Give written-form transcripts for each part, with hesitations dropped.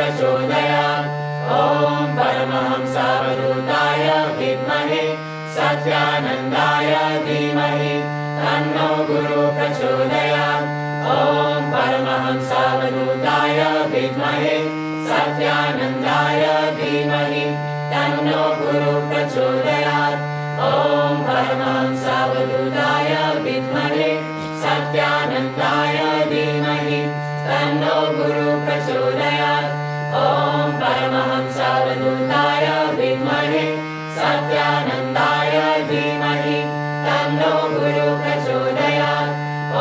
प्रचोदयात्। ॐ परमहंसावधूताय विद्महे सत्यानन्दाय धीमहि तन्नो गुरुः प्रचोदयात्। ॐ परमहंसावधूताय विद्महे सत्यानन्दाय धीमहि तन्नो गुरुः प्रचोदयात्। ॐ परमहंसावधूताय विद्महे सत्यानन्दाय धीमहि तन्नो गुरुः प्रचोदयात्। ॐ परमहंसावधूताय विद्महे सत्यानन्दाय धीमहि तन्नो गुरुः प्रचोदयात्। ॐ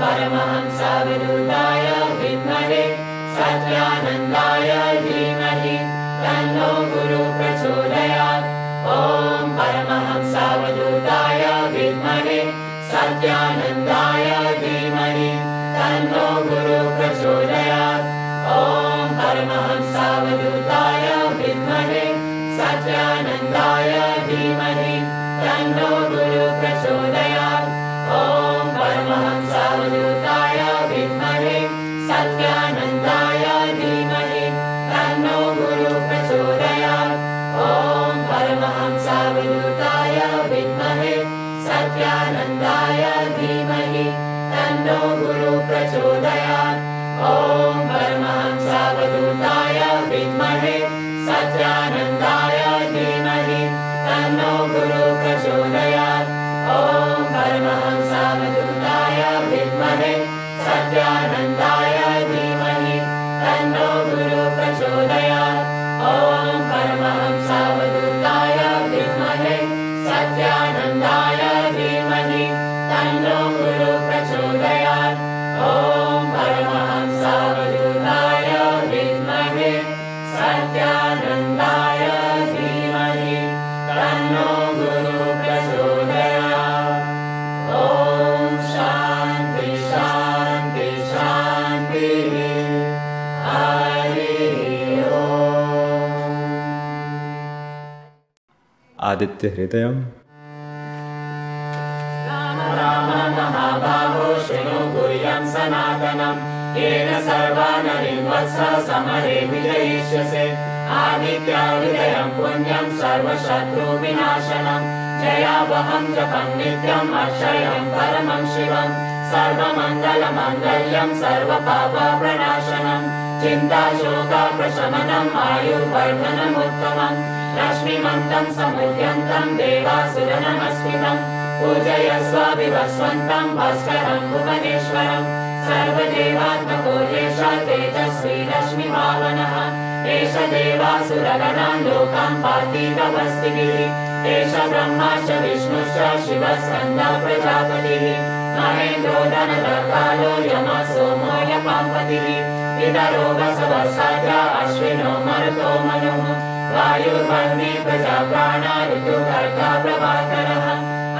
परमहंसावधूताय विद्महे सत्यानन्दाय धीमहि तन्नो गुरुः प्रचोदयात्। ॐ परमहंसावधूताय विद्महे सत्यानन्दाय धीमहि तन्नो गुरुः प्रचोदयात्। ॐ परमहंसावधूताय विद्महे सत्यानन्दाय धीमहि तन्नो गुरुः प्रचोदयात्। ॐ परमहंसावधूताय विद्महे सत्यानन्दाय धीमहि तन्नो गुरुः प्रचोदयात्। ॐ परमहंसावधूताय विद्महे सत्यानन्दाय धीमहि तन्नो गुरुः प्रचोदयात्। ॐ परमहंसावधूताय विद्महे सत्यानन्दाय धीमहि तन्नो गुरुः प्रचोदयात्। ॐ परमहंसावधूताय विद्महे सत्यानन्दाय धीमहि तन्नो गुरुः प्रचोदयात्। ॐ परमहंसावधूताय विद्महे सत्यानन्दाय धीमहि तन्नो गुरुः प्रचोदयात्। ॐ परमहंसावधूताय विद्महे सत्यानन्दाय धीमहि तन्नो गुरुः प्रचोदयात्। ॐ शान्ति शान्ति शान्तिः। हरिः ओम्। आदित्य हृदयम्। राम महाबाहो शृणु गुह्यं सनातनं येन सर्वानरिवत्सः समरे विजयिष्यसे। आदित्य हृदयं पुण्यं सर्वशत्रुविनाशनं जयावहं जपं नित्यम् अक्षयं परमं शिवं सर्वमङ्गलमाङ्गल्यं सर्वपापप्रणाशनं चिन्ताशोकप्रशमनम् आयुर्वर्धनमुत्तमम् रश्मिमन्तं समुद्यन्तं देवासुरनमस्कृतं पूजयस्व विवस्वन्तं भास्करं भुवनेश्वरं सर्वदेवात्मको एष तेजस्वी रश्मिभावनः एष देवासुरगणान् लोकान् पार्थितवस्तिभिः एष ब्रह्मा च विष्णुश्च शिवः स्कन्दः प्रजापतिः महेन्द्रो धनधर्कालो यमः सोमो यमापतिः पितरो वसवसाद्या अश्विनो मरुतो मनुः वायुर्वह्नि प्रजाप्राणा ऋतुकर्ता प्रभाकरः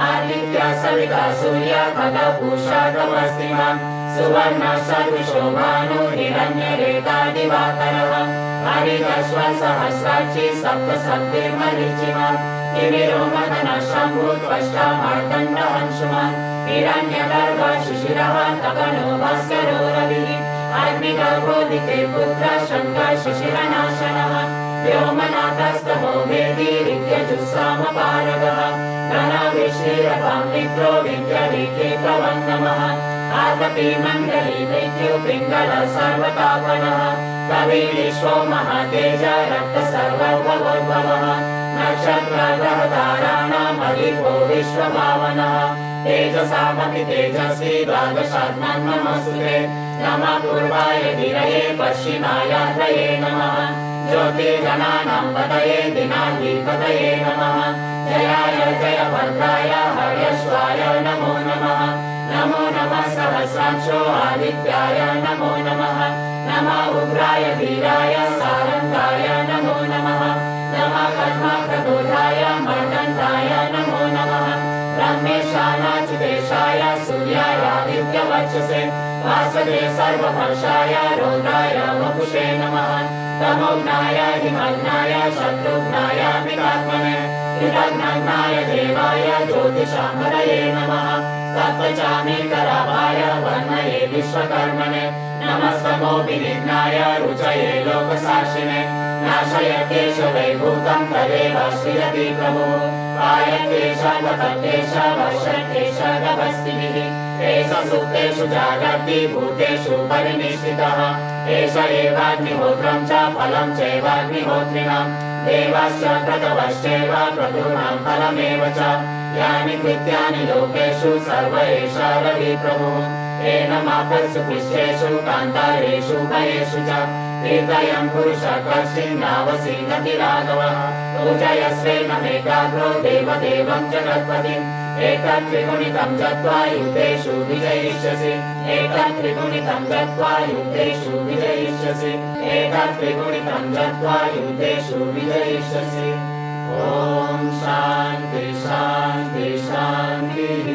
आदित्य सविता सूर्य खगः पूषा तमस्तिमान् सुवर्णः सदृशो भानु हिरण्यरेता दिवाकरः हरितश्व सहस्राक्षी सप्तसप्तिर्मरीचिमान् तिमिरो मदनः शम्भुः त्वष्टा मार्तण्डः अंशुमान् हिरण्यगर्भः शिशिरः तपनो भास्करो रविः अग्निगर्भोदिते पुत्रः शङ्कः शिशिरनाशनः व्योमनाथस्तमो वेदी ऋत्यजुस्सामपारगः गणाविष्णिरपां मित्रो विद्यवीके प्रवङ्गमः आतपी मण्डली मृत्यु पिङ्गलः सर्वतापनः कवि विश्वो महातेज रक्त सर्वोद्भवः नक्षत्रग्रहताराणाम् अधिपो विश्वभावनः तेजसामपि तेजस्वी द्वादशात्मन्नमस्तुते नमः पूर्वाय धिरये पश्चिमायात्रये नमः ज्योतिर्गणानां पतये दिनाधिपतये नमः जयाय जयभद्राय हर्यश्वाय नमो नमः नमो नमः सहस्रांशो आदित्याय नमो नमः नमः उग्राय वीराय सारङ्गाय नमो नमः नमः पद्मप्रबोधाय मर्दन्ताय नमो नमः ब्रह्मेशानाचिदेशाय सूर्याय आदित्यवर्चसे वासवे सर्वभक्षाय रौद्राय वपुषे नमः तमोघ्नाय हिमग्नाय शत्रुघ्नाय मितात्मने कृतघ्नाय देवाय ज्योतिषामरये नमः तत्त्वचामी कराभाय वर्णये विश्वकर्मणे नमस्तमो विनिघ्नाय रुचये लोकसाक्षिणे नाशयत्येष वैभूतं तदेव श्रियति प्रभुः पायत्येष गतत्येष वर्षत्येष गभस्तिभिः एष सुप्तेषु जागर्ति भूतेषु परिनिष्ठितः एष एवाग्निहोत्रं च फलं चैवाग्निहोत्रिणां देवश्च क्रतवश्चैव क्रतूणां फलमेव च यानि कृत्यानि लोकेषु सर्व एष रविप्रभुः एनमापत्सु पुष्येषु कान्तारेषु भयेषु च तीर्थयं पुरुषः कश्चिन्नावसीदति राघवः पूजयस्वेनमेकाग्रो देवदेवं जगत्पतिम् एतत् त्रिगुणितं जत्वा युद्धेषु विजयिष्यसि एतत् त्रिगुणितं जत्वा युद्धेषु विजयिष्यसि एतत् त्रिगुणितं जत्वा युद्धेषु विजयिष्यसि ॐ शान्ति शान्ति शान्तिः।